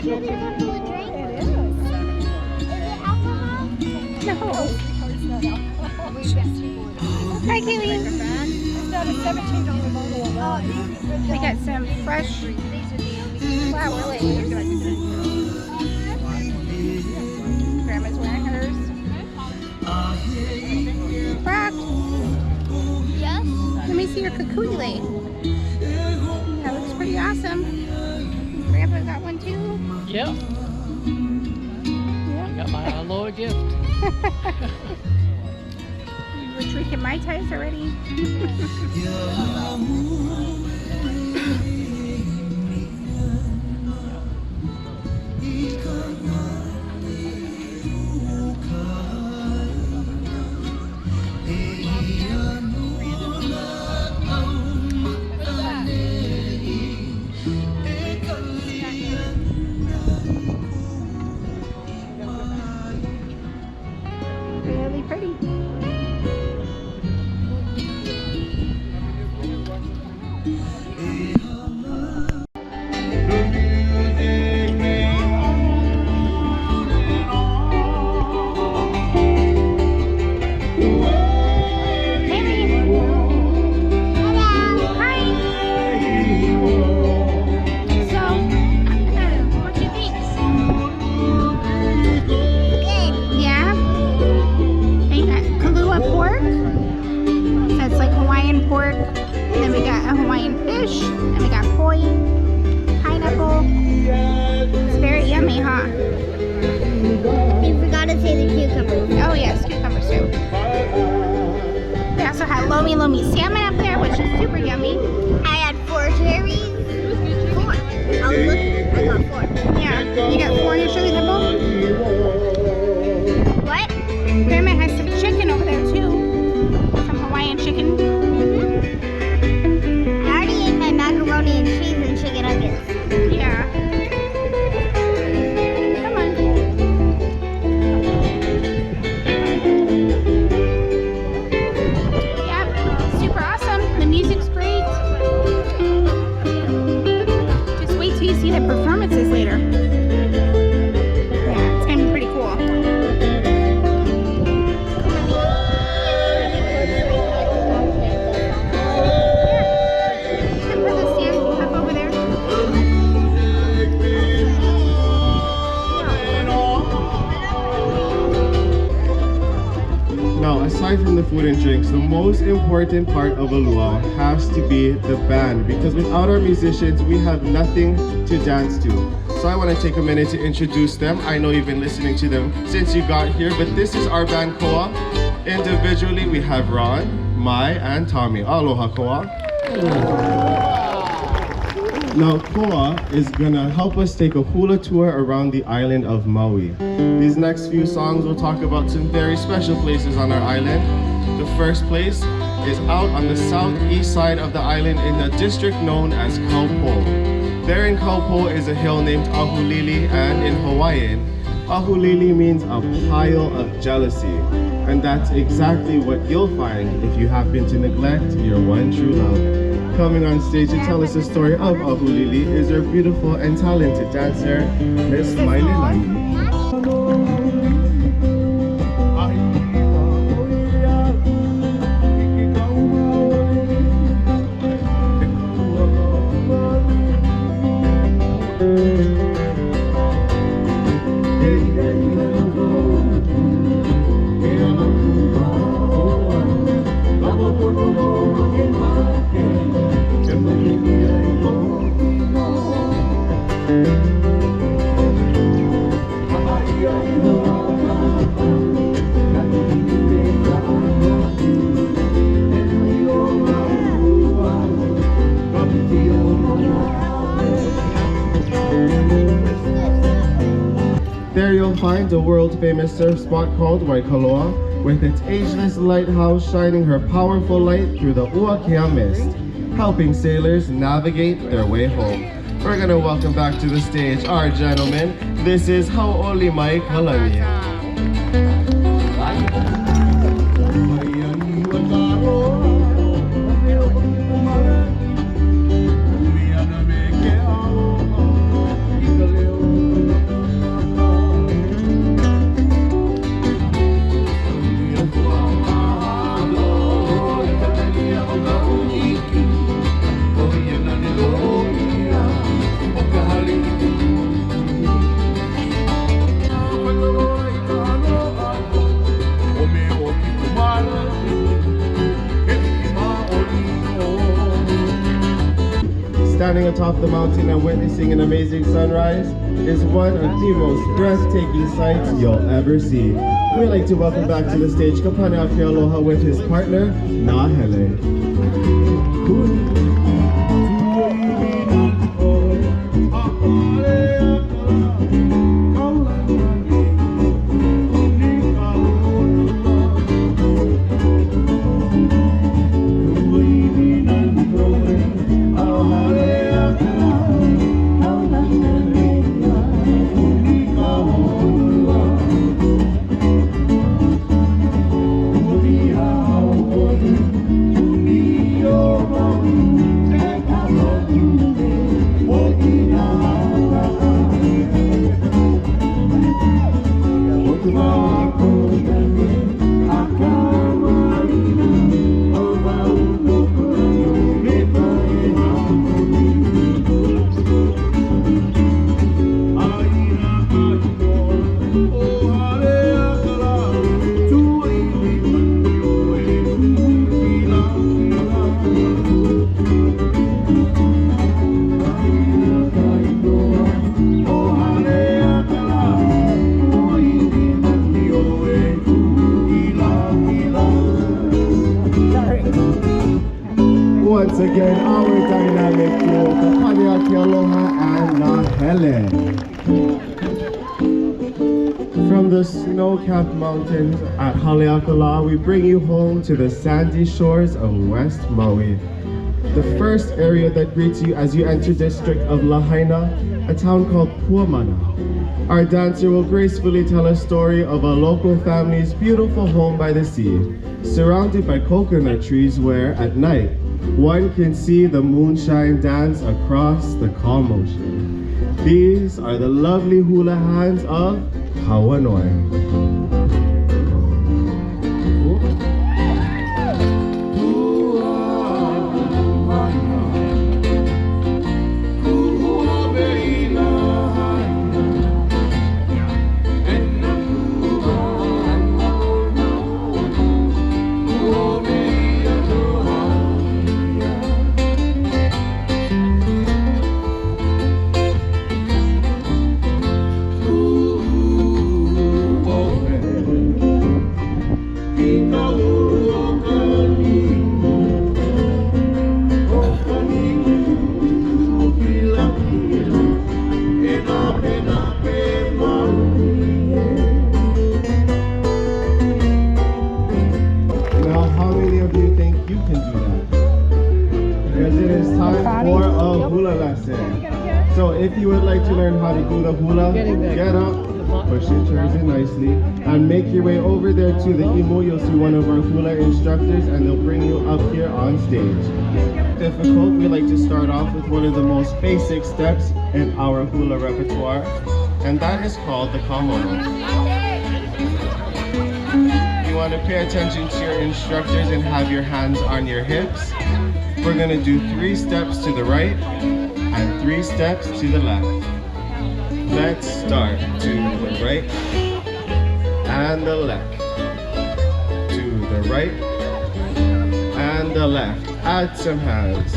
really comfortable to drink? It is. Is it alcohol? No. Hi, Kaylee. It's not a $17 bottle of wine. We got some fresh flour lace. Grandma's wearing hers. Brock, Yes. let me see your kukui lei. That looks pretty awesome. Grandpa got one too. Yeah, I got my Aloha gift. We were drinking Mai Tais already. Really pretty. Pork, and then we got a Hawaiian fish, and we got poi, pineapple. It's very yummy, huh? You forgot to say the cucumber. Oh yes, cucumbers too. We also had lomi lomi salmon up there, which is super yummy. I had 4 cherries. 4. I got 4. Yeah, you got 4 in your chili temple? What? Grandma has some chicken over there too. Some Hawaiian chicken. I already ate my macaroni and cheese and chicken nuggets. Yeah. Come on. Yeah, super awesome. The music's great. Just wait till you see the performances later. Yeah, it's gonna be pretty cool. Now, aside from the food and drinks, the most important part of a luau has to be the band, because without our musicians, we have nothing to dance to. So I want to take a minute to introduce them. I know you've been listening to them since you got here, but this is our band Koa. Individually, we have Ron, Mai, and Tommy. Aloha, Koa. Now, Koa is gonna help us take a hula tour around the island of Maui. These next few songs will talk about some very special places on our island. The first place is out on the southeast side of the island in the district known as Kaupo. There in Kaupo is a hill named Ahulili, and in Hawaiian, Ahulili means a pile of jealousy. And that's exactly what you'll find if you happen to neglect your one true love. Coming on stage to tell us the story of Ahulili is our beautiful and talented dancer, Miss Maililani. There you'll find the world-famous surf spot called Waikoloa, with its ageless lighthouse shining her powerful light through the Uakea mist, helping sailors navigate their way home. We're gonna welcome back to the stage our gentlemen. This is Hau'oli Mai Kalani. standing atop the mountain and witnessing an amazing sunrise is one of the most breathtaking sights you'll ever see. We'd like to welcome back to the stage Kapane Aloha with his partner, Nahele. Once again, our dynamic duo, Kapane Aloha and Nahele. From the snow-capped mountains at Haleakala, we bring you home to the sandy shores of West Maui. The first area that greets you as you enter district of Lahaina, a town called Puamana. Our dancer will gracefully tell a story of a local family's beautiful home by the sea, surrounded by coconut trees where, at night, one can see the moonshine dance across the calm ocean. These are the lovely hula hands of Hawanoi. So if you would like to learn how to do the hula, get up, push your chairs in nicely, and make your way over there to the imu. You'll see one of our hula instructors and they'll bring you up here on stage. Difficult, we like to start off with one of the most basic steps in our hula repertoire, and that is called the kamono. You want to pay attention to your instructors and have your hands on your hips. We're going to do 3 steps to the right and 3 steps to the left. Let's start to the right and the left. To the right and the left. Add some hands.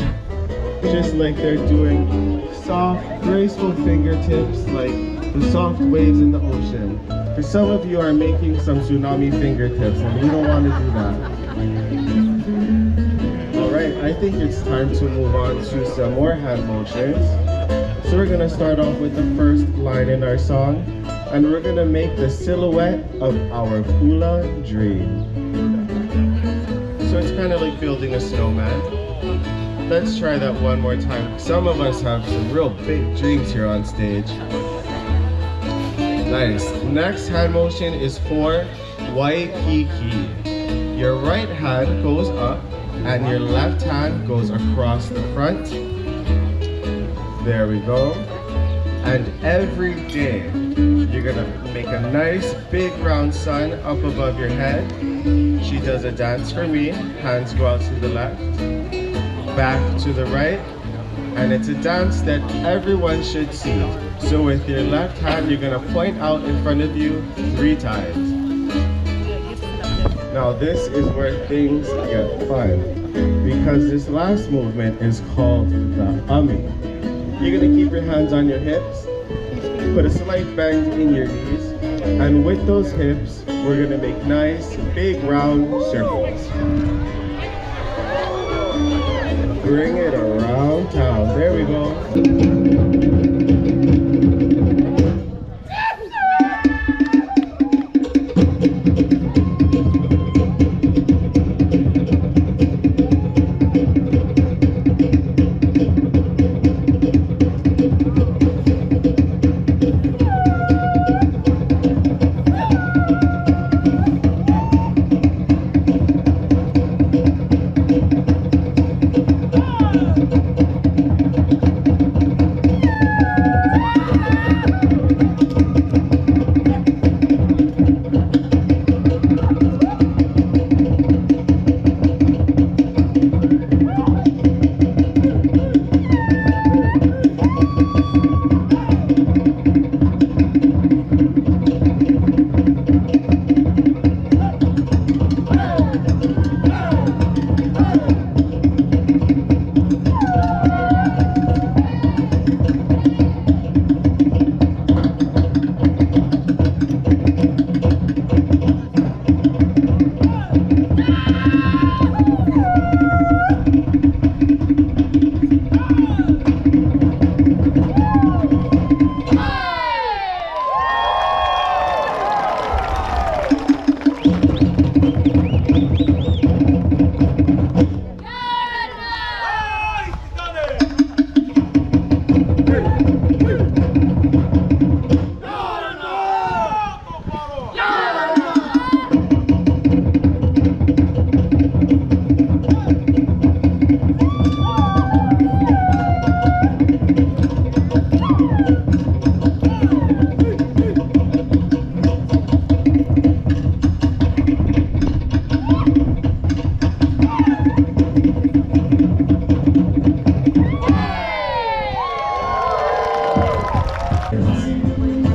Just like they're doing soft, graceful fingertips like the soft waves in the ocean. For some of you are making some tsunami fingertips and we don't want to do that. Alright, I think it's time to move on to some more hand motions. So we're going to start off with the first line in our song, and we're going to make the silhouette of our hula dream. So it's kind of like building a snowman. Let's try that one more time. Some of us have some real big dreams here on stage. Nice. Next hand motion is for Waikiki. Your right hand goes up and your left hand goes across the front. There we go. And every day, you're gonna make a nice big round sun up above your head. She does a dance for me. Hands go out to the left, back to the right. And it's a dance that everyone should see. So with your left hand, you're gonna point out in front of you 3 times. Now this is where things get fun, because this last movement is called the ummi. You're gonna keep your hands on your hips, put a slight bend in your knees, and with those hips, we're gonna make nice, big, round circles. Bring it around town. There we go.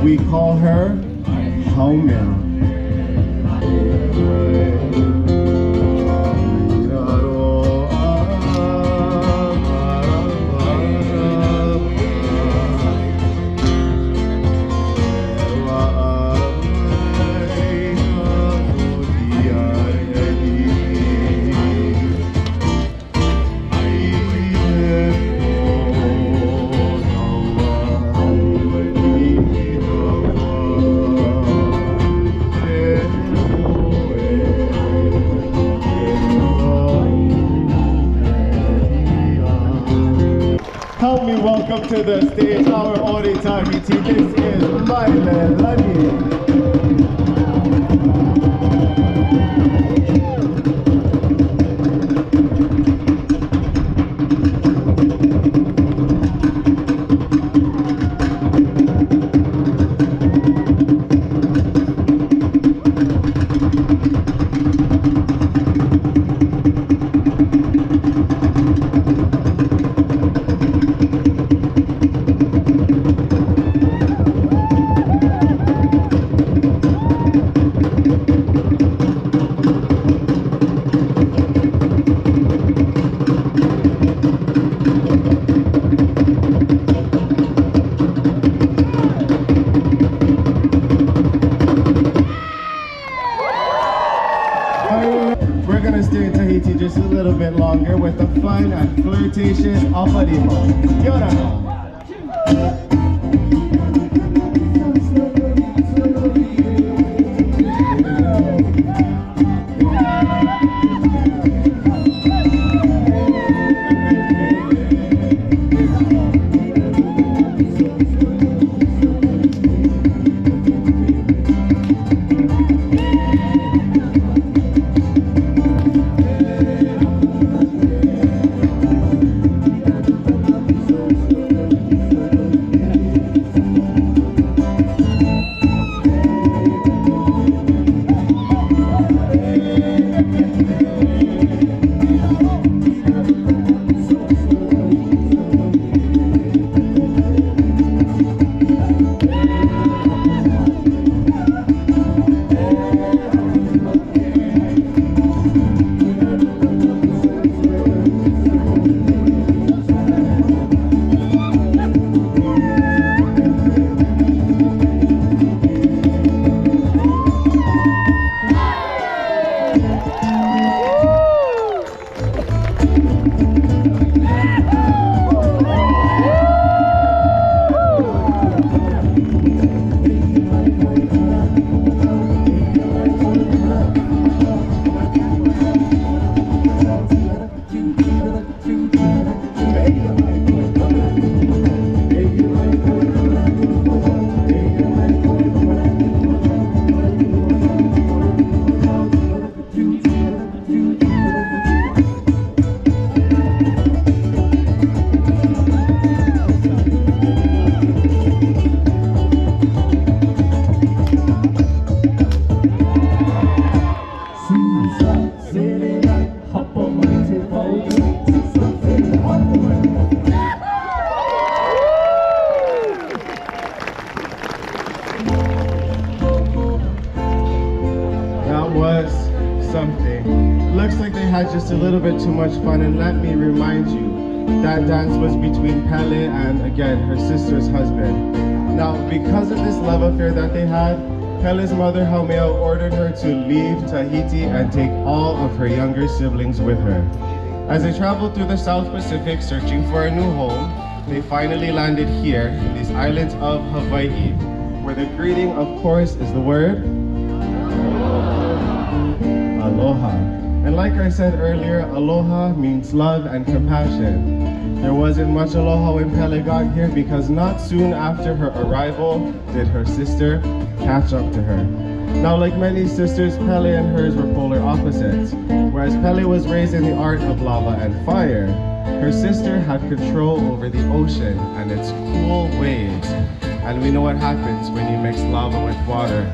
We call her Haumea. Help me welcome to the stage our Orita Hiti. This is my melody. We're gonna stay in Tahiti just a little bit longer with the fun and flirtatious Aparimo. Yora! had just a little bit too much fun, and let me remind you, that dance was between Pele and, again, her sister's husband. Now, because of this love affair that they had, Pele's mother, Haumea, ordered her to leave Tahiti and take all of her younger siblings with her. As they traveled through the South Pacific searching for a new home, they finally landed here in these islands of Hawaii, where the greeting, of course, is the word aloha. And like I said earlier, aloha means love and compassion. There wasn't much aloha when Pele got here because not soon after her arrival did her sister catch up to her. Now, like many sisters, Pele and hers were polar opposites. Whereas Pele was raised in the art of lava and fire, her sister had control over the ocean and its cool waves. And we know what happens when you mix lava with water.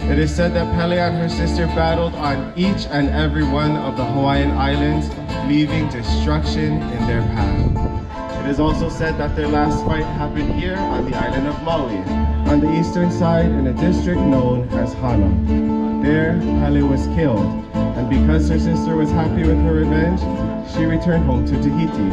It is said that Pele and her sister battled on each and every one of the Hawaiian islands, leaving destruction in their path. It is also said that their last fight happened here on the island of Maui, on the eastern side in a district known as Hana. There, Pele was killed, and because her sister was happy with her revenge, she returned home to Tahiti.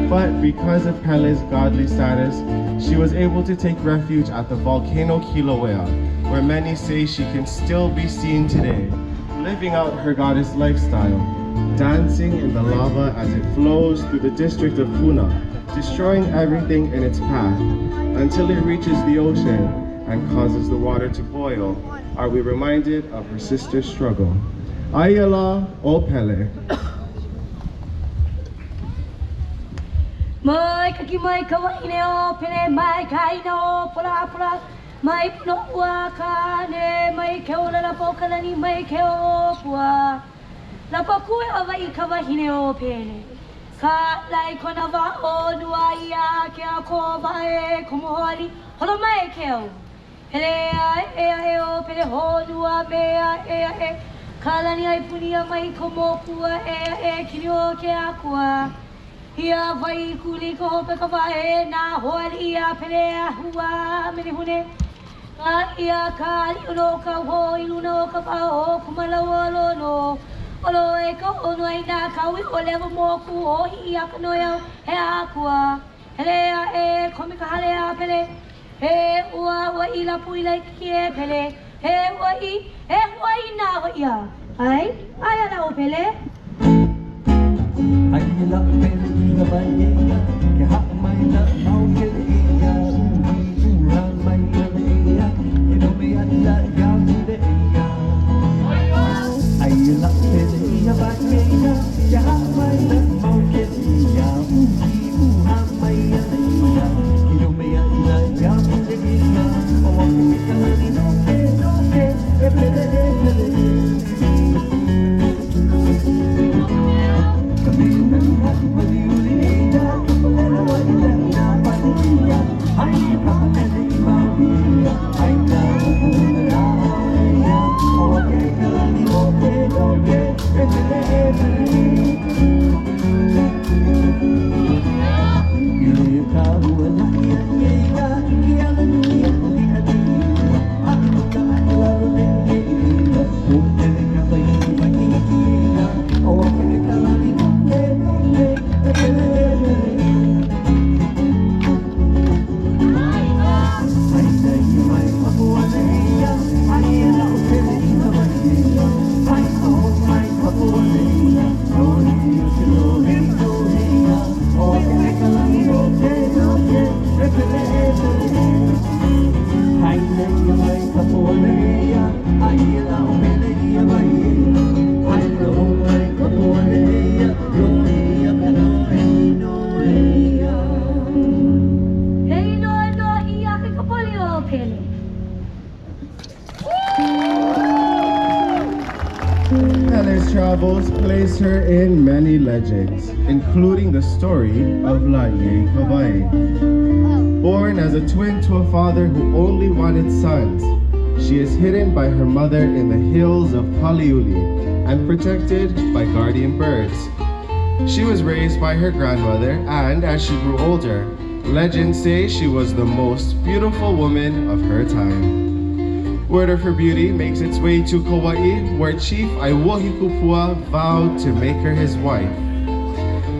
But because of Pele's godly status, she was able to take refuge at the volcano Kilauea, where many say she can still be seen today, living out her goddess lifestyle, dancing in the lava as it flows through the district of Puna, destroying everything in its path, until it reaches the ocean and causes the water to boil. Are we reminded of her sister's struggle? Ayala o Pele. Mai kaki mai kawaine o pele mai kaina o pula pula mai puno ua kane mai ke ola la pokalani mai ke o pua la pakue awai kawahine o pele ka lai kona wa o nuaia ke a ko mai komoholi holo mai ke o pele e o pele ho nua mea e kalani ai punia mai komopua e kini o ke a kua Ia vai kuli ko hope ka vai na holi ia pele hua mene hune ka ia ka uno ka ho iluno ka pa ho kumala walo no olo e ka ono ai na ka wi ole mo ku ho ia ka no ya he akua hele e komi ka hale a pele he ua wa ila puila ki pele he wa i na ho ia ai ala o pele Ayala pele ina banya ke hak mai na mau ke ia urang mai na ia ke no me ala ya de ia Ayala pele ina banya ke hak mai na mau ke ia urang mai na ia ke no me ala ya de ia o ke ka ni no ke pele Pele's travels place her in many legends, including the story of Laie Kawai. Born as a twin to a father who only wanted sons, she is hidden by her mother in the hills of Paliuli and protected by guardian birds. She was raised by her grandmother, and as she grew older, legends say she was the most beautiful woman of her time. Word of her beauty makes its way to Kauai, where Chief Aiwohikupua vowed to make her his wife.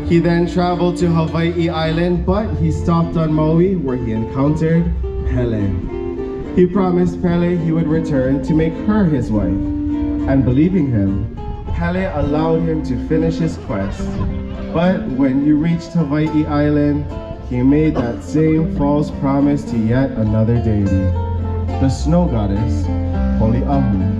He then traveled to Hawaii Island, but he stopped on Maui, where he encountered Pele. He promised Pele he would return to make her his wife. And believing him, Pele allowed him to finish his quest. But when he reached Hawaii Island, he made that same false promise to yet another deity, the snow goddess, Poli'ahu.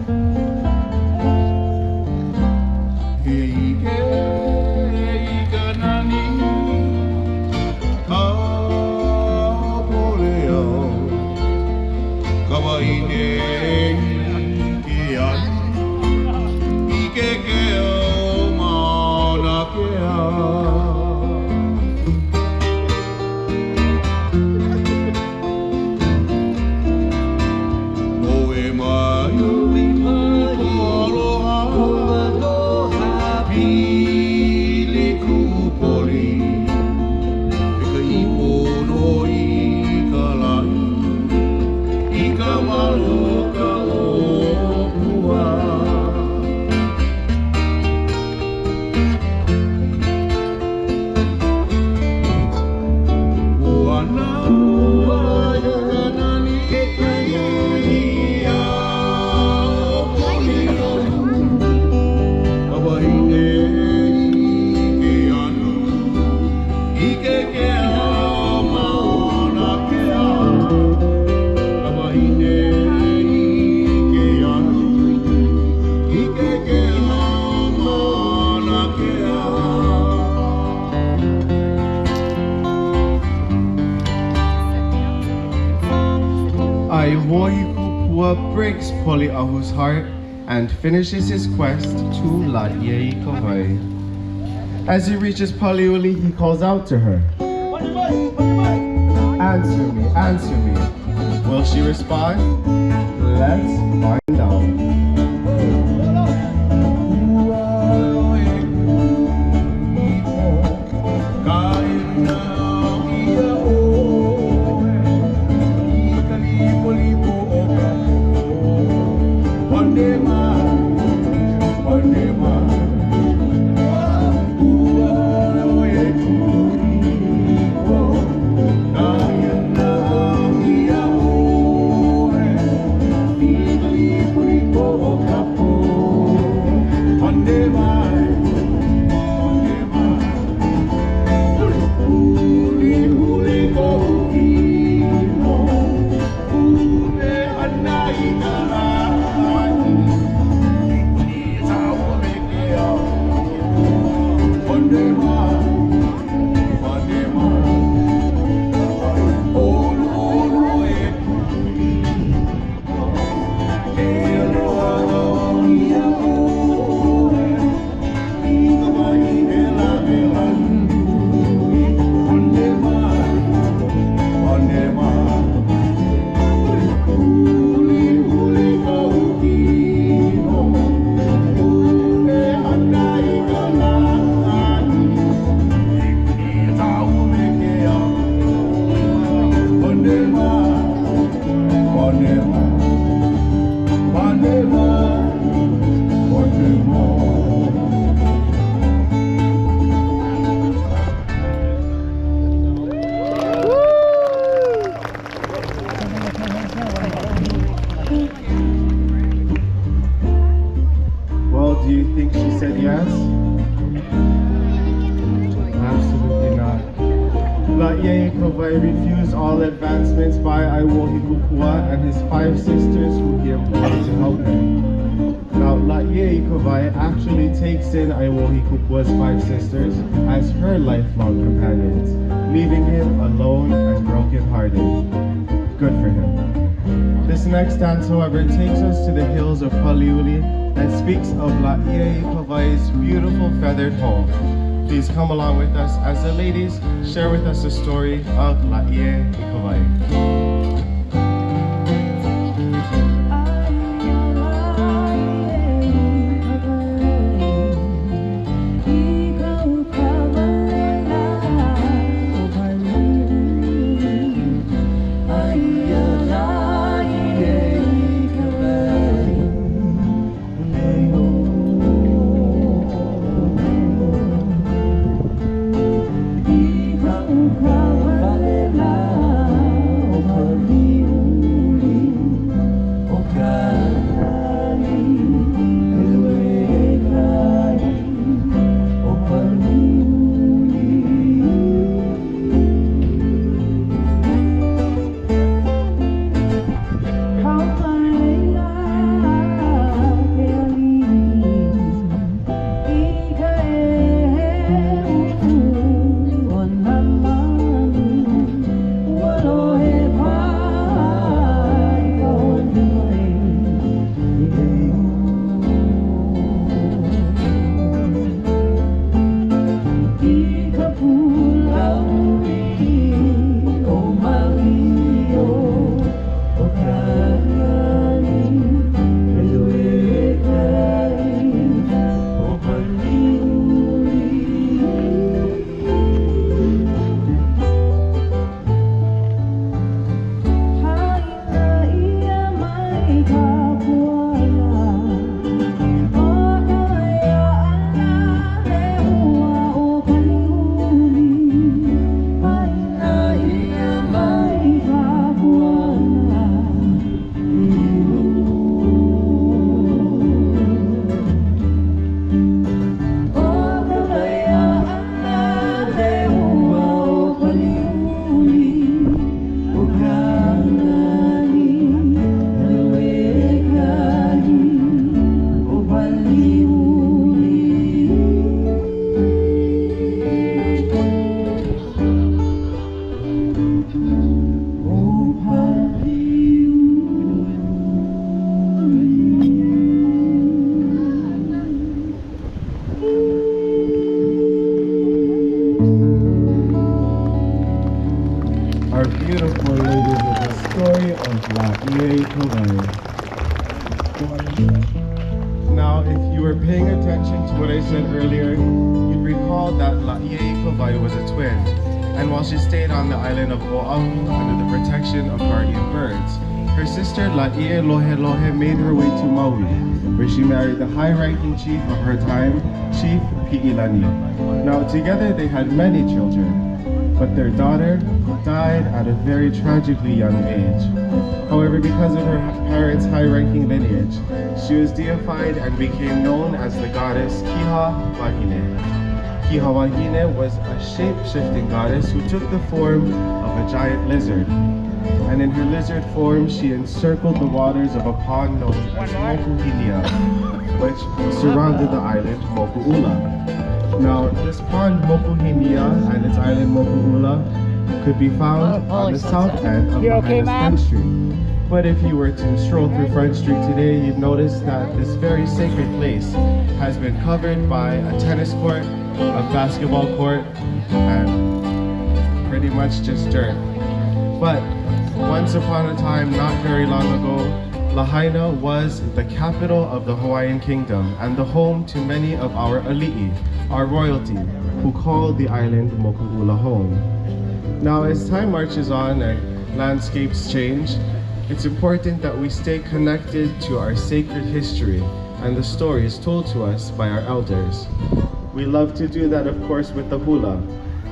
Aiwohikupua breaks Poli'ahu's heart and finishes his quest to La'iei Kauai. As he reaches Paliuli, he calls out to her. Answer me, answer me. Will she respond? Let's find out. Do you think she said yes? Absolutely not. La'iei Kauai refused all advancements by Aiwohikupua and his 5 sisters who he employed to help him. Now, La'iei Kauai actually takes in Aiwohikupua's 5 sisters as her lifelong companions, leaving him alone and broken-hearted. Good for him. This next dance, however, takes us to the hills of Paliuli and speaks of La'iei Kauai's beautiful feathered home. Please come along with us as the ladies share with us the story of La'iei Kauai. story of La'iei Kauai. Now, if you were paying attention to what I said earlier, you'd recall that La'iei Kauai was a twin, and while she stayed on the island of Oahu under the protection of guardian birds, her sister La'iei Lohelohe made her way to Maui, where she married the high-ranking chief of her time, Chief Pi'ilani. Now, together they had many children, but their daughter died at a very tragically young age. However, because of her parents' high-ranking lineage, she was deified and became known as the goddess Kiha Wahine. Kiha Wahine was a shape-shifting goddess who took the form of a giant lizard. And in her lizard form, she encircled the waters of a pond known as Mokuhinia, which surrounded the island Moku'ula. Now, this pond Mokuhinia and its island Moku'ula could be found on the south end of Lahaina's Front Street. But if you were to stroll through Front Street today, you'd notice that this very sacred place has been covered by a tennis court, a basketball court, and pretty much just dirt. But once upon a time, not very long ago, Lahaina was the capital of the Hawaiian Kingdom and the home to many of our ali'i, our royalty, who called the island Moku'ula home. Now, as time marches on and landscapes change, it's important that we stay connected to our sacred history and the stories told to us by our elders. We love to do that, of course, with the hula.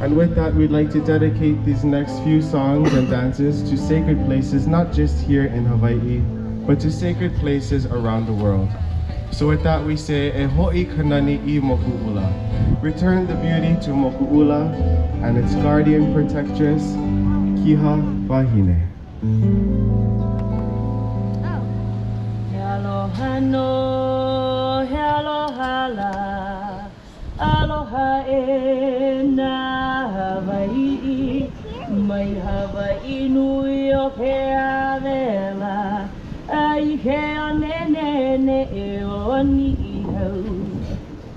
And with that, we'd like to dedicate these next few songs and dances to sacred places, not just here in Hawaii, but to sacred places around the world. So with that, we say, E ho'i kanani I Moku'ula. Return the beauty to Moku'ula and its guardian protectress, Kiha Wahine. He aloha no, he aloha la. Aloha e na Hawaii, mai Hawaii nui o ke avela, ai ke anenene e o ni I hau.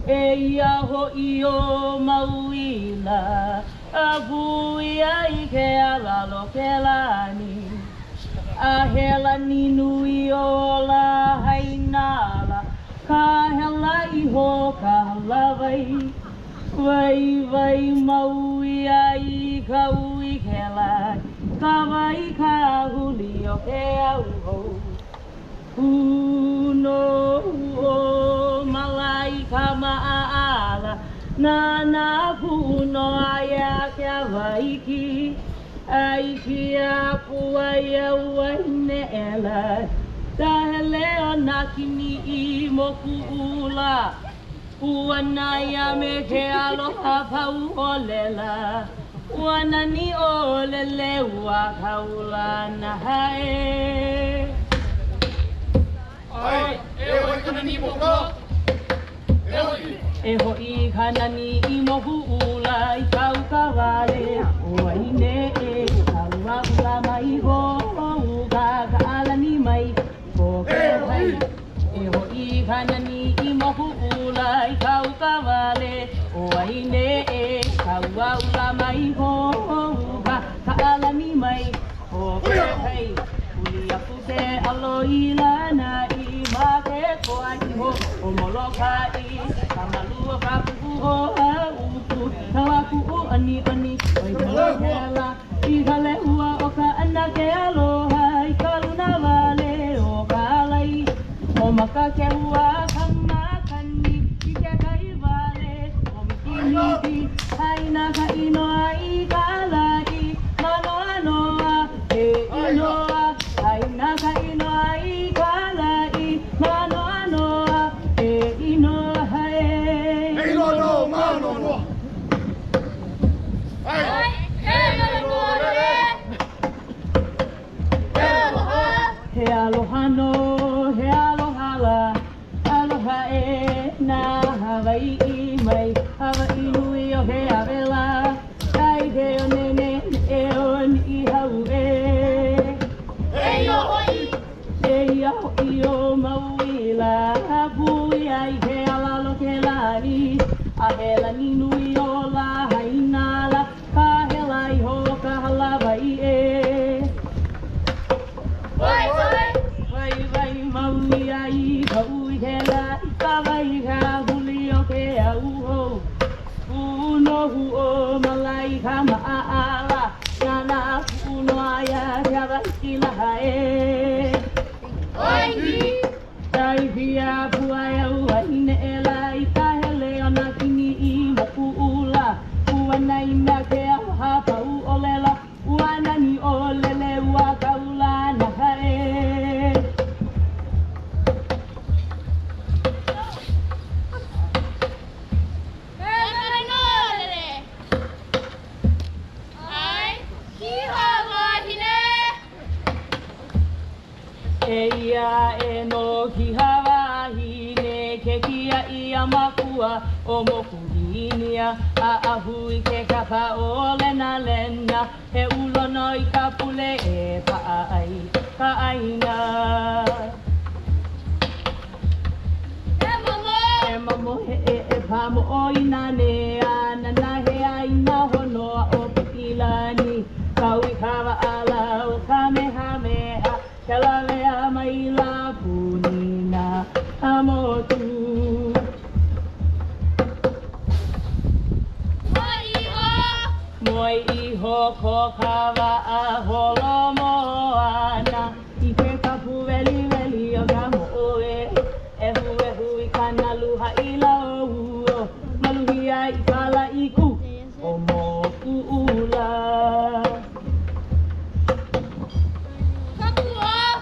E ia ho'i o Maui la, a vui ai ke alalo ke lani. A hela ni nui o Lahaina la, ka hela iho ka lavai, vai Maui ai ka ui ke lai, ka vai ka huli o ke auho. Uno o malai ka ma'ala, na puno ai ke vaiki, ai ki a puai au ne elai. Tahele o nakini I Moku'ula, Uanaya me ke aloha pau o lela, Uanani o lele ua kaula na hae. Ai, e hoi kanani Moku'ula. E ho'i kanani I Moku'ula, I kau ka wale, Uaine e kaua ula mai ho, Uka ka alani mai. E ho'i kanani I Moku'ula, I kau ka wale, o aine e kaua ula mai ho, ka alani mai, o ke hei. Uli aku te aloila na I ma ke koa iho, o moloka I, ka malua ka pupu ho a upu, ka waku o ani, oi kala hela, I ka le ua o ka ana ke aloha, I ka luna wale o ka alai, o maka ke ua kama kani, I ke kai wale, o miki, haina ka inoa I ka alai, manoa noa, e inoa, haina ka inoa I ka alai, manoa noa, e inoa hae. Ei no no, mano no. Ai, He aloha no, he aloha la, aloha e na Hawaii mai, Hawaii nui o he avela, ai he o nene e o ni hau e. E ia ho'i o Maui la, a pui ai he alalo ke lani, a he lani nui o Lahaina la, ka he lai ho ka halawai e. laha e. Aihi. Tai hia puai au haine e la I ka hele o nā kini I moku ula. Ua nei mea ke au hapau o lela. Ua nani o lele ua kaula na hae. E ia e no ki Hawaii ne ke kia I a makua o moku inia a ahui ke kapa o lena lena he ulono I ka pule e paai ka aina e mamo he e pamo o ina ne ana na he aina hono o pilani kaui kawa ala o kamehameha Kalalea mai la punina amotu. Moi iho ko kawa a holo moana. I ke kapu veli veli o kamo oe. E hui kana luha I la o. Maluhia I kala I ku. O moku ula.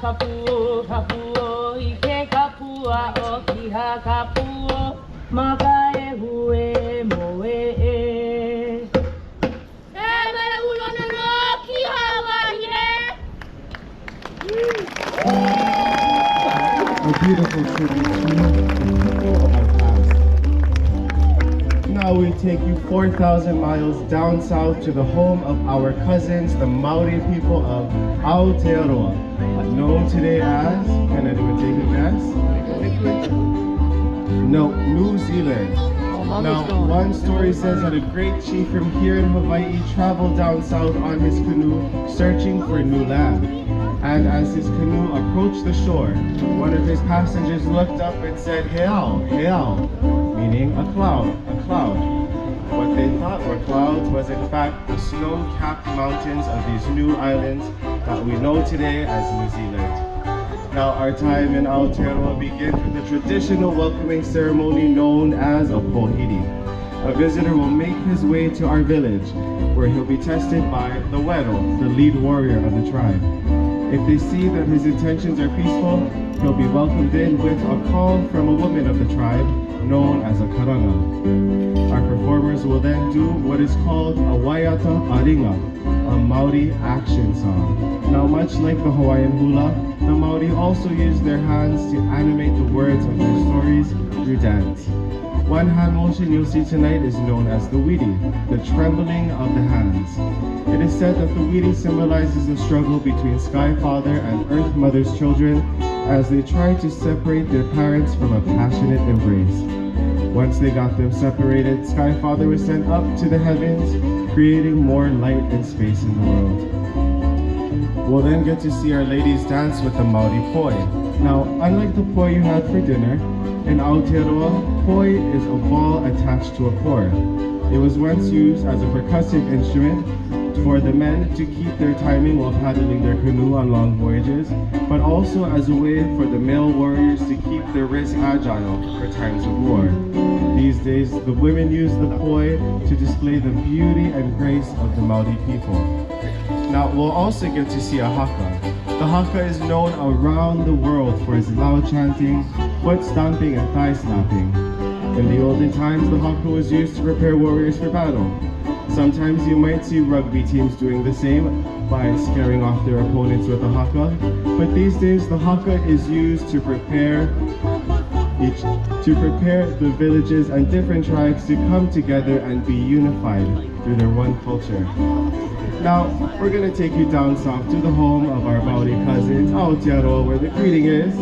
Kapuo, I ke kapua o ki ha kapuo, maka e hue moe e. E mele ulona no ki Hawaii A beautiful tribute to the people of our past. Now we take you 4,000 miles down south to the home of our cousins, the Maori people of Aotearoa, known today as, can anyone take a guess? No, New Zealand. Now, one story says that a great chief from here in Hawaii traveled down south on his canoe searching for new land. And as his canoe approached the shore, one of his passengers looked up and said, "Heao, heao," meaning a cloud, a cloud. What they thought were clouds was in fact the snow-capped mountains of these new islands that we know today as New Zealand. Now our time in Aotearoa begins with the traditional welcoming ceremony known as a pohiri. A visitor will make his way to our village, where he'll be tested by the wero, the lead warrior of the tribe. If they see that his intentions are peaceful, he'll be welcomed in with a call from a woman of the tribe, known as a karanga. Our performers will then do what is called a waiata aringa, a Maori action song. Now much like the Hawaiian hula, the Maori also use their hands to animate the words of their stories through dance. One hand motion you'll see tonight is known as the wiri, the trembling of the hands. It is said that the wiri symbolizes the struggle between Sky Father and Earth Mother's children as they try to separate their parents from a passionate embrace. Once they got them separated, Sky Father was sent up to the heavens, creating more light and space in the world. We'll then get to see our ladies dance with the Maori poi. Now, unlike the poi you had for dinner, in Aotearoa, poi is a ball attached to a cord. It was once used as a percussive instrument for the men to keep their timing while paddling their canoe on long voyages, but also as a way for the male warriors to keep their wrists agile for times of war. These days, the women use the poi to display the beauty and grace of the Maori people. Now, we'll also get to see a haka. The haka is known around the world for its loud chanting, foot stomping, and thigh slapping. In the olden times, the haka was used to prepare warriors for battle. Sometimes you might see rugby teams doing the same by scaring off their opponents with a haka, but these days the haka is used to prepare the villages and different tribes to come together and be unified through their one culture. Now, we're going to take you down south to the home of our Maori cousins, Aotearoa, where the greeting is,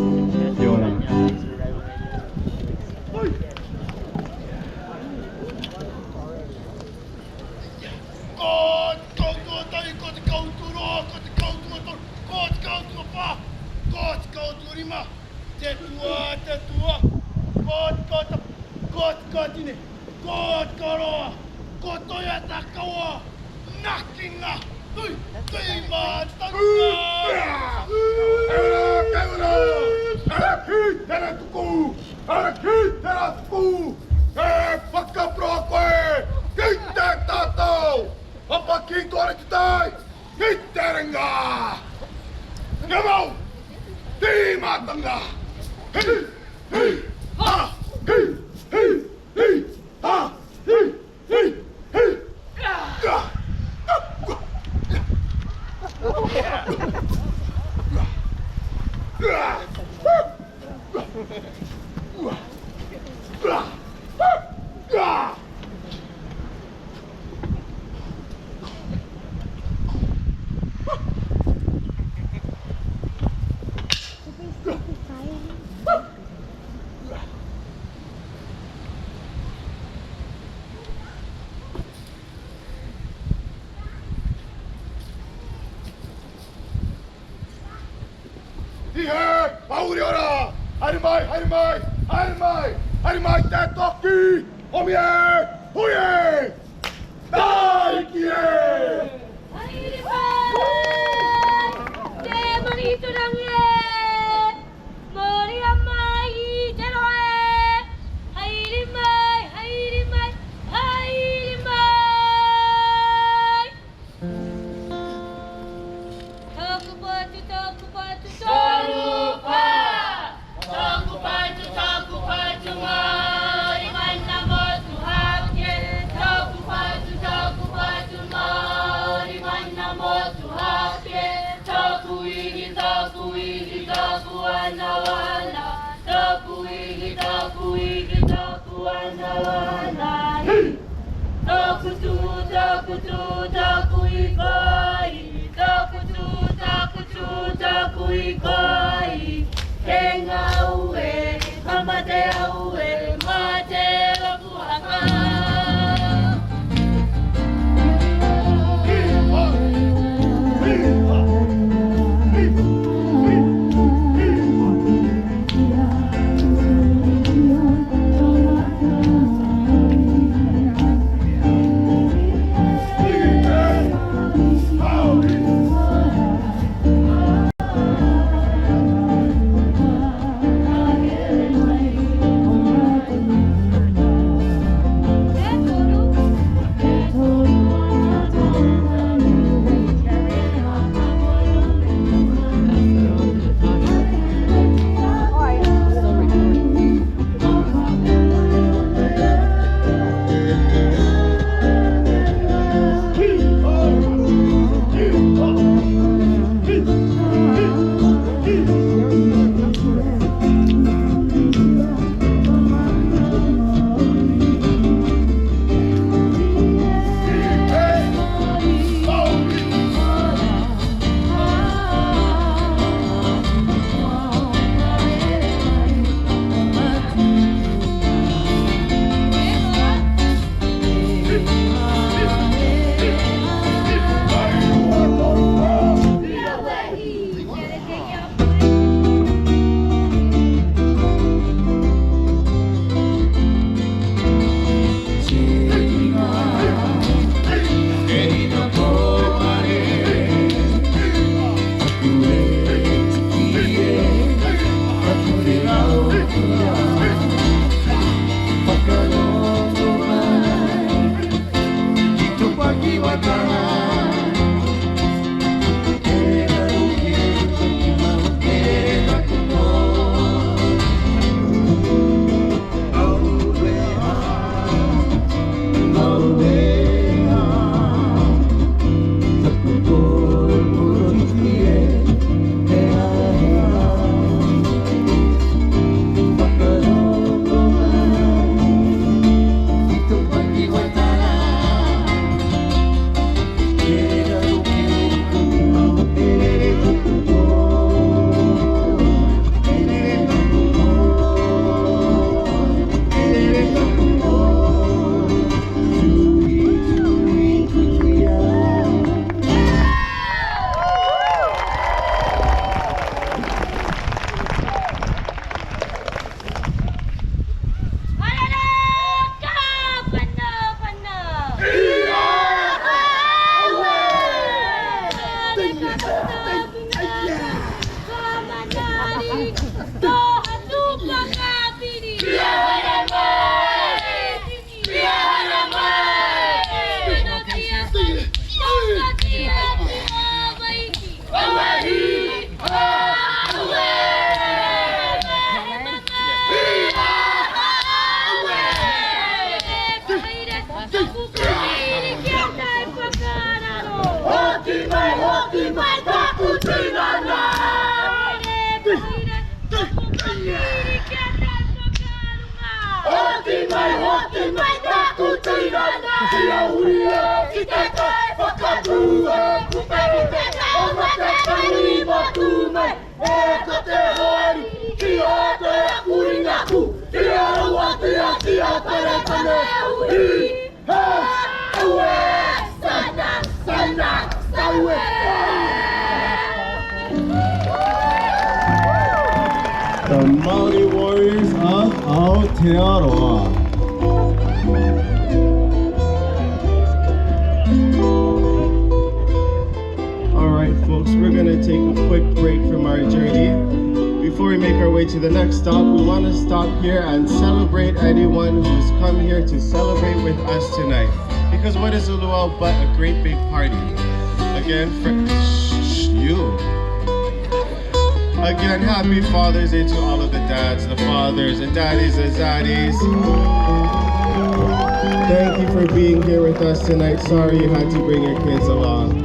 Kia ora. Ihe, Mauriora, Harimai, Harimai, Harimai, Harimai, Tetoki, Omie, Huye, Daikie! The Maui Warriors of Aotearoa. Alright folks, we're gonna take a quick break from our journey. Before we make our way to the next stop, we want to stop here and celebrate anyone who's come here to celebrate with us tonight. Because what is a luau but a great big party? Again, Again, happy Father's Day to all of the dads, the fathers, the daddies, the zaddies. Thank you for being here with us tonight. Sorry you had to bring your kids along.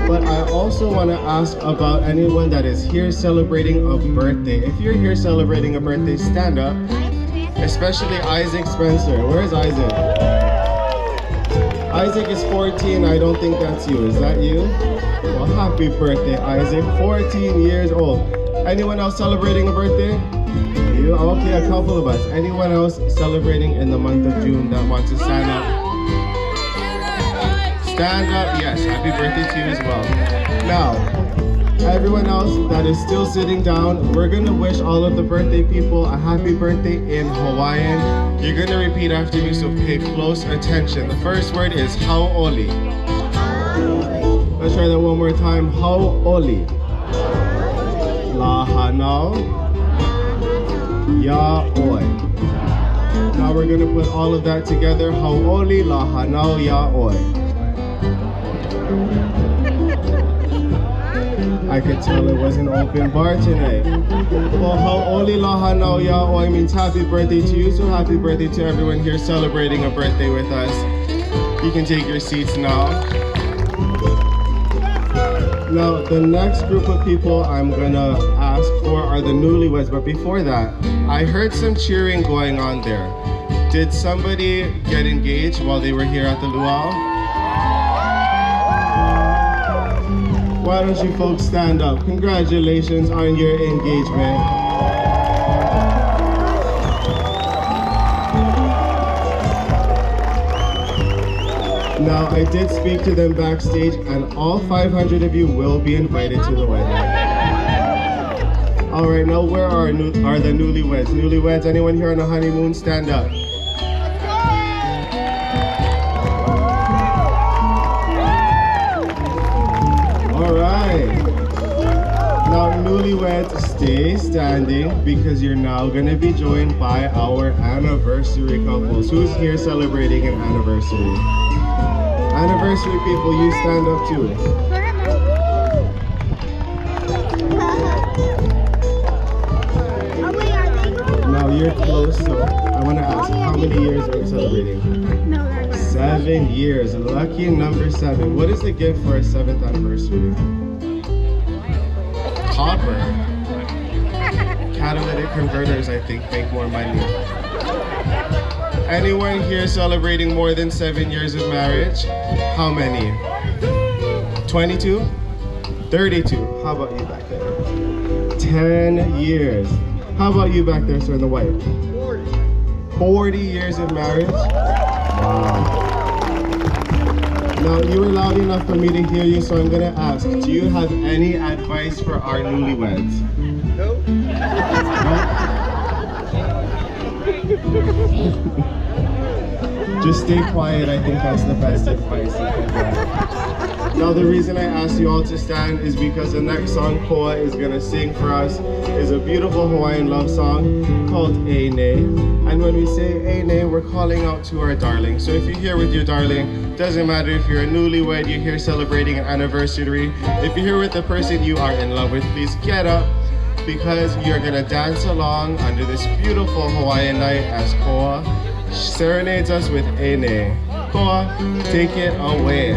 But I also want to ask about anyone that is here celebrating a birthday. If you're here celebrating a birthday, stand up. Especially Isaac Spencer. Where's Isaac? Isaac is 14. I don't think that's you. Is that you? Well, happy birthday, Isaac. 14 years old. Anyone else celebrating a birthday? You? Okay, a couple of us. Anyone else celebrating in the month of June that wants to stand up? Stand up. Yes, happy birthday to you as well. Now, everyone else that is still sitting down, we're going to wish all of the birthday people a happy birthday in Hawaiian. You're going to repeat after me, so pay close attention. The first word is hau'oli. Let's try that one more time. Hau'oli. Lahanau. Ya'oi. Now we're going to put all of that together. Hau'oli, lahanau, ya'oi. I could tell it was an open bar tonight. Well, hau'oli, lahanau, ya'oi means happy birthday to you. So happy birthday to everyone here celebrating a birthday with us. You can take your seats now. Now, the next group of people I'm gonna ask for are the newlyweds, but before that, I heard some cheering going on there. Did somebody get engaged while they were here at the luau? Why don't you folks stand up? Congratulations on your engagement. Now, I did speak to them backstage, and all 500 of you will be invited to the wedding. All right, now where are the newlyweds? Newlyweds, anyone here on a honeymoon? Stand up. All right. Now, newlyweds, stay standing because you're now going to be joined by our anniversary couples. Who's here celebrating an anniversary? Anniversary people, you stand up too. Now you're close, so I want to ask, how many years are we celebrating? 7 years, lucky number 7. What is the gift for a 7th anniversary? Copper. Catalytic converters, I think, make more money. Anyone here celebrating more than 7 years of marriage? How many? 22? 32? How about you back there? 10 years. How about you back there, sir, in the white? 40 years of marriage? Wow. Now, you were loud enough for me to hear you, so I'm going to ask, do you have any advice for our newlyweds? No. Just stay quiet. I think that's the best advice you can get. Now the reason I asked you all to stand is because the next song Koa is gonna sing for us is a beautiful Hawaiian love song called Eine. And when we say Eine, we're calling out to our darling. So if you're here with your darling, doesn't matter if you're a newlywed, you're here celebrating an anniversary, if you're here with the person you are in love with, please get up, because you're gonna dance along under this beautiful Hawaiian night as Koa serenades us with Eine. Koa, take it away.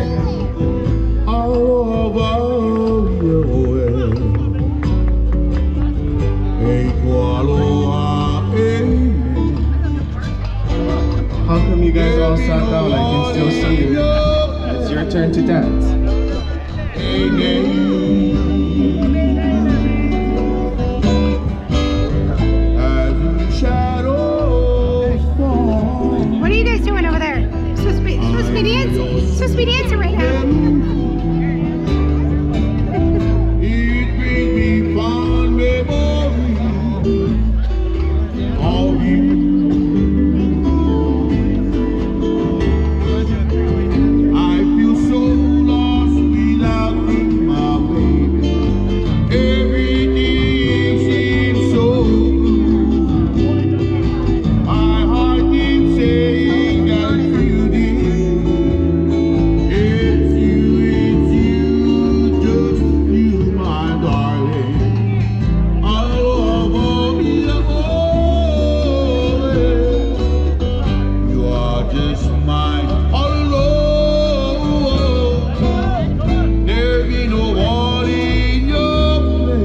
How come you guys all sat down? I can still see you. It's your turn to dance. What are you guys doing over there? Supposed to be dancing. Supposed to be dancing right now. It brings me fond memories of you. I feel so lost without you, my baby. Everything seems so blue. My heart keeps saying that you did. It's you, just you, my darling. I love all you. You are just mine all alone. There be no one in your place.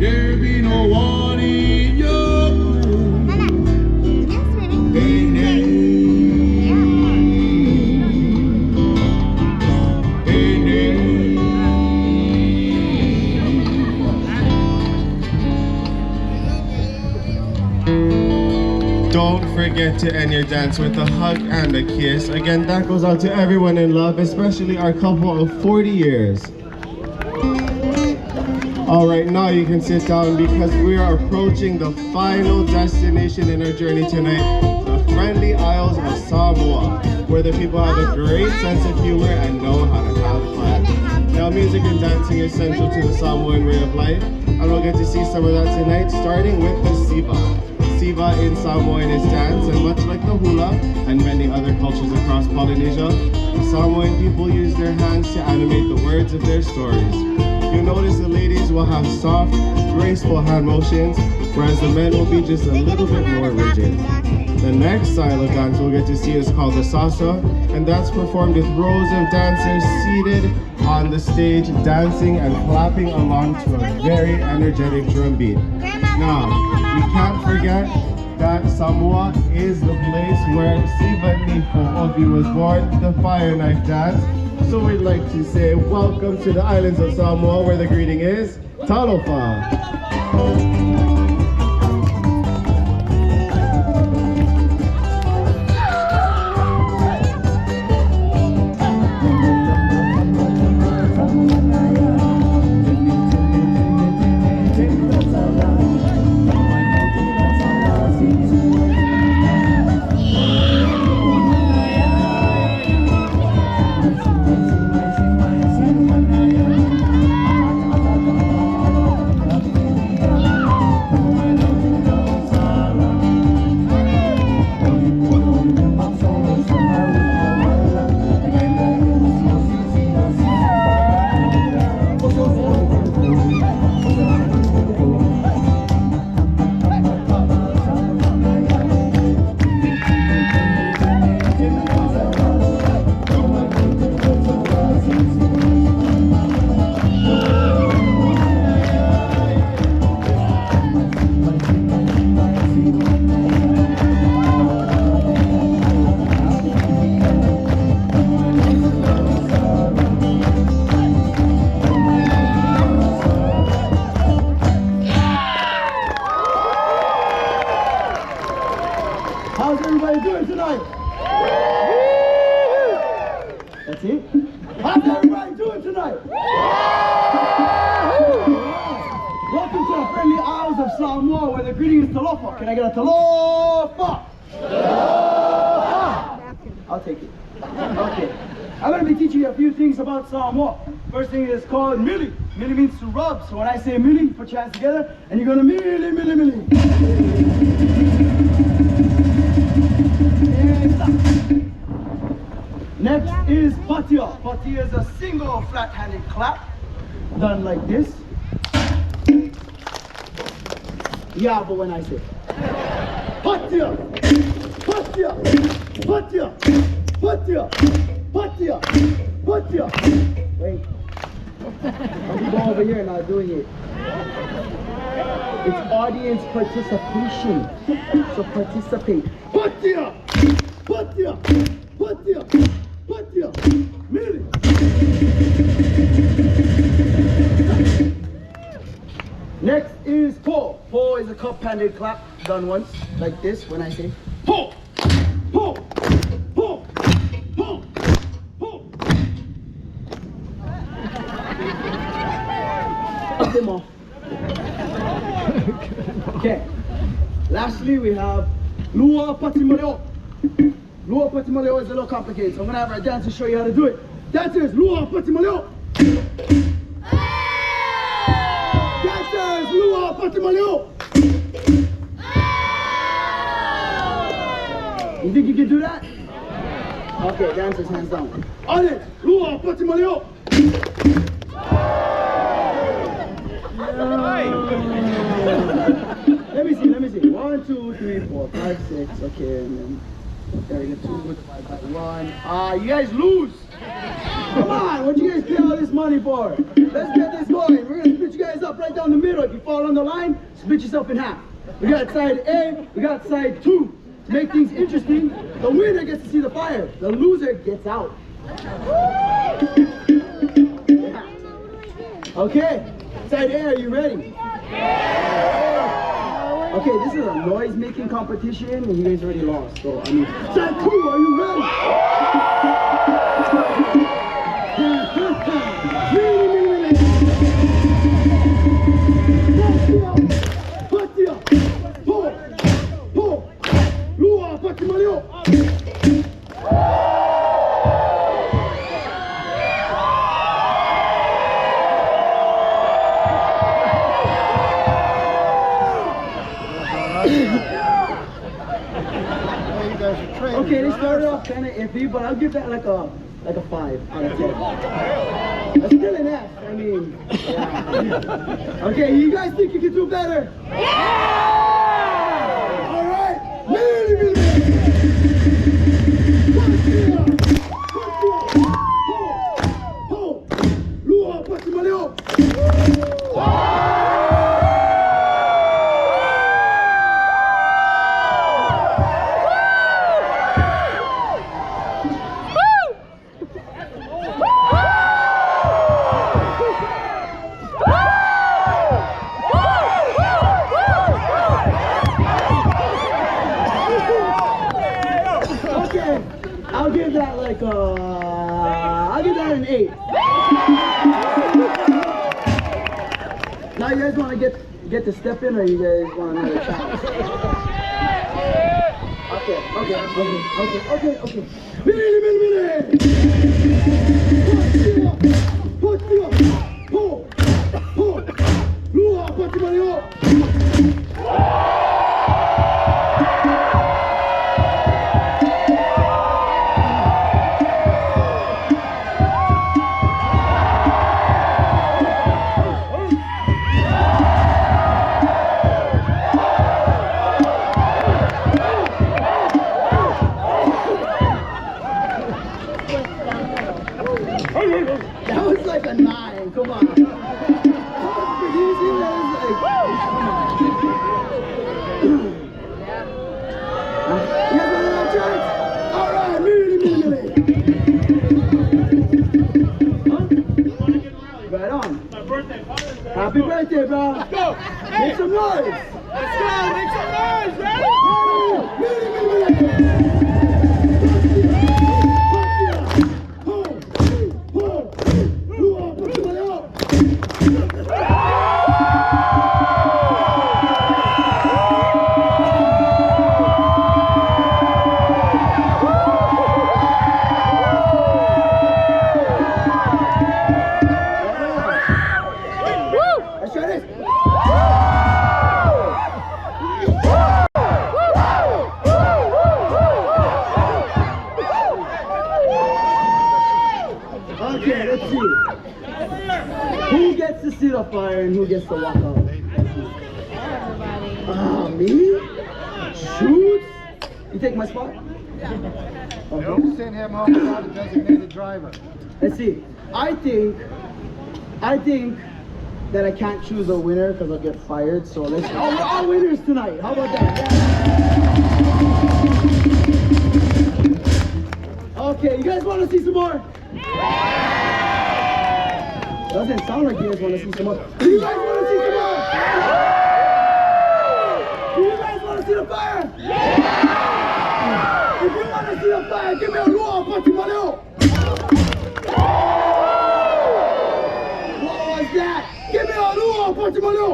There be no one in your Yes, baby. Don't forget to end your dance with a hug and a kiss. Again, that goes out to everyone in love, especially our couple of 40 years. All right, now you can sit down because we are approaching the final destination in our journey tonight, the friendly Isles of Samoa, where the people have a great sense of humor and know how to have fun. Now, music and dancing is central to the Samoan way of life, and we'll get to see some of that tonight, starting with the siva. Siva in Samoan is dance, and much like the hula and many other cultures across Polynesia, the Samoan people use their hands to animate the words of their stories. You'll notice the ladies will have soft, graceful hand motions, whereas the men will be just a little bit more rigid. The next style of dance we'll get to see is called the sasa, and that's performed with rows of dancers seated on the stage, dancing and clapping along to a very energetic drum beat. Now, we can't forget that Samoa is the place where Siva Nipo Ovi was born, the fire knife dance. So we'd like to say welcome to the islands of Samoa, where the greeting is Talofa. How's everybody doing tonight? That's it? How's everybody doing tonight? Welcome to the friendly Isles of Samoa, where the greeting is talofa. Can I get a talofa? take it. Okay. I'm going to be teaching you a few things about Samoa. First thing is called mili. Mili means to rub. So when I say mili, put your hands together and you're going to mili, mili, mili. And stop. Next is patia. Patia is a single flat-handed clap done like this. Yeah, but when I say patia, patia, patia, patia, patia, patia. Wait. I'll be going over here and not doing it. It's audience participation. So participate. Patia, patia, patia, patia. Mili. Next is po. Po is a cup-handed clap done once, like this when I say po, po, po, po, po. Up them off. Okay. Lastly, we have Lua Patimaleo. Lua Patimaleo is a little complicated, so I'm gonna have our dancers show you how to do it. Dancers, Lua Patimaleo. Lua Patimaleo. You think you can do that? Okay, dancers, hands down. Audience, Lua Patimaleo. Let me see. 1, 2, 3, 4, 5, 6. Okay, and then there we go. 2 divided by 1. You guys lose. Come on, what you guys pay all this money for? Let's get this going. We're gonna split you guys up right down the middle. If you fall on the line, split yourself in half. We got side A, we got side 2. To make things interesting, the winner gets to see the fire. The loser gets out. Yeah. Okay, side A, are you ready? Okay, this is a noise-making competition, and you guys already lost. So, I mean, side 2, are you ready? Okay, they started off kind of iffy, but I'll give that like a 5 out of 10. That's still an F. I mean, yeah. Okay, you guys think you can do better? Yeah! All right. I'll give that like I'll give that an 8. Now you guys want to get to step in, or you guys want another chance? Okay. That was like a 9, come on. That was pretty easy, that was like, come on. You guys want another chance? Alright, mili. Huh? Right on. My birthday. Happy birthday, bro. Let's go. Make some noise. Let's go. Make some noise. Ready? Mili. the fire and who gets to walk out? Me? Shoot? You take my spot? Don't send him home without a designated driver. Let's see. I think that I can't choose a winner because I'll get fired. So let's. Oh, we're all winners tonight. How about that? Okay, you guys want to see some more? Doesn't sound like you guys want to see some more. Do you guys want to see some more? Do you guys want to see the fire? If you want to see the fire, give me a luau, Pachimaleo. What was that? Give me a luau, Pachimaleo.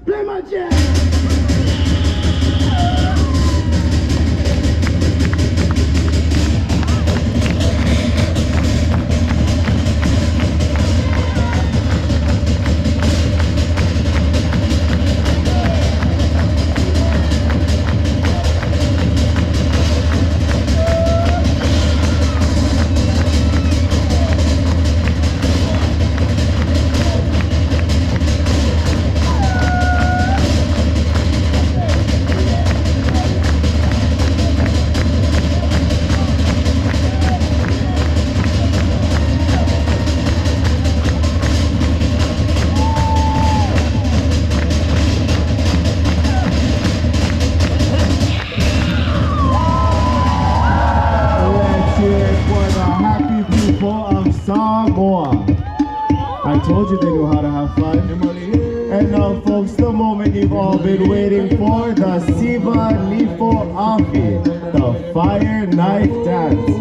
Play my jazz. I told you they knew how to have fun. And now folks, the moment you've all been waiting for, the Siva Nifo Afi, the fire knife dance.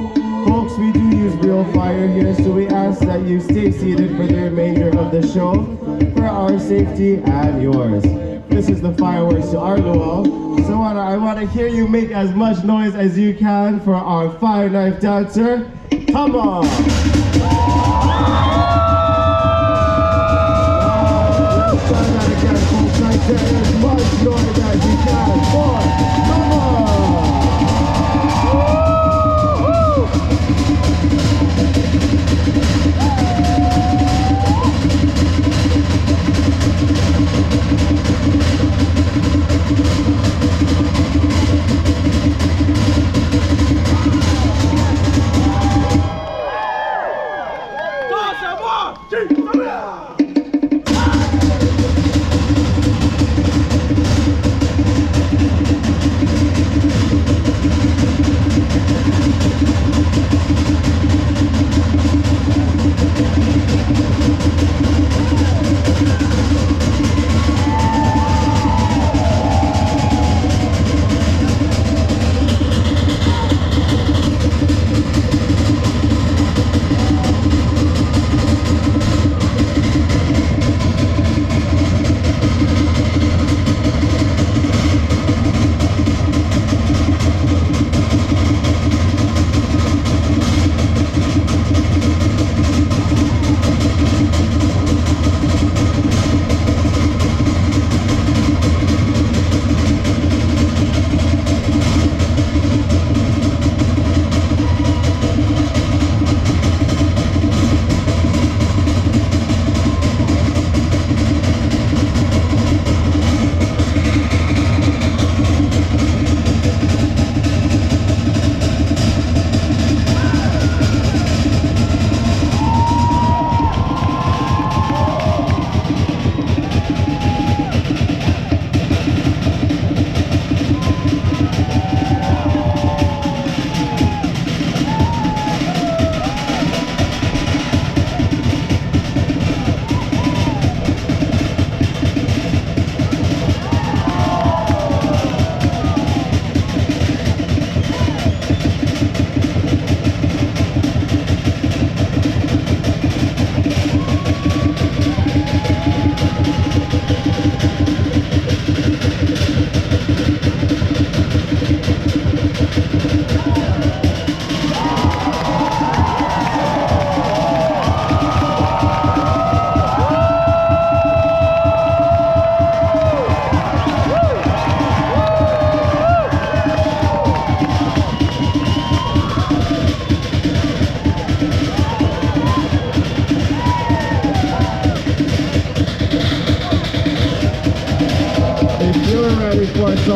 Folks, we do use real fire here, so we ask that you stay seated for the remainder of the show for our safety and yours. This is the fireworks to our luau, so I want to hear you make as much noise as you can for our fire knife dancer. Come on! Try that again, folks, right there. As much noise as you can. Boy, come on!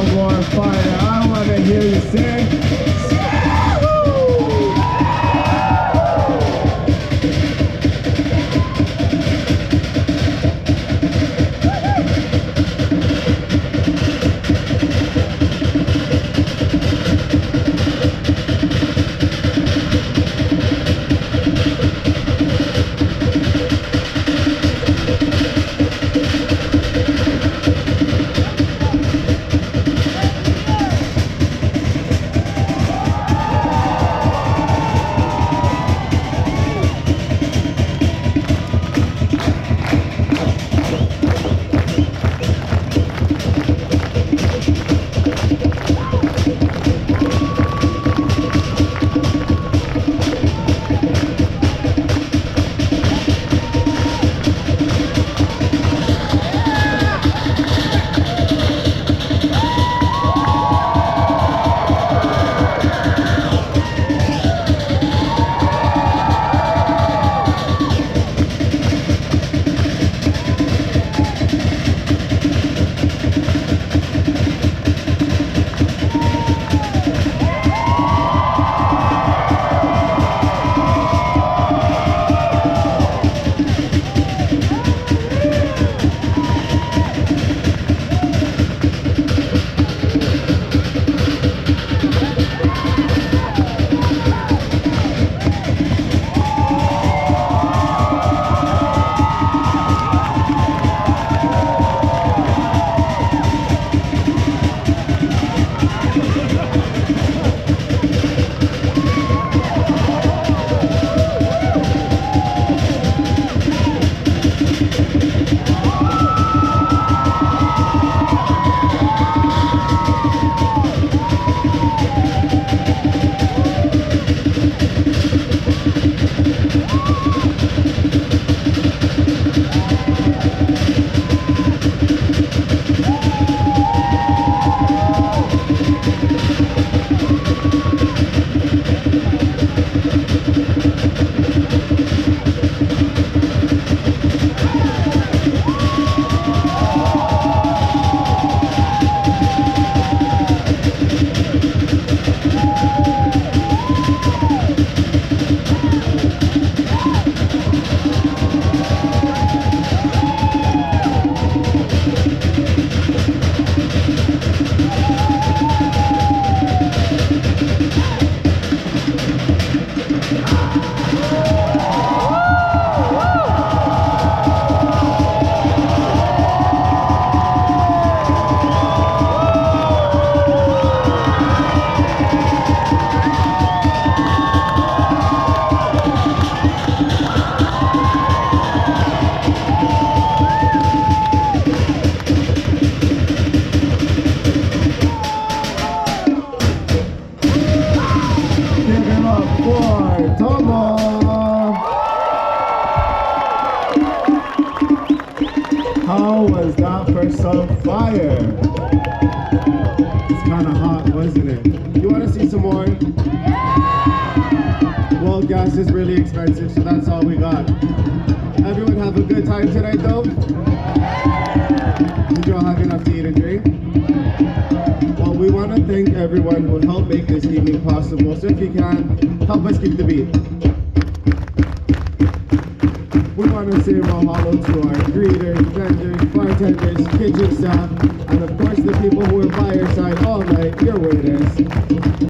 some more fire. I want to hear you sing. How was that for some fire? It's kind of hot, wasn't it? You want to see some more? Well, gas is really expensive, so that's all we got. Everyone have a good time tonight, though? Did you all have enough to eat and drink? Well, we want to thank everyone who helped make this evening possible. So if you can, help us keep the beat. We want to say mahalo to our greeters, vendors, bartenders, kitchen staff, and of course the people who were by your side all night, your waiters.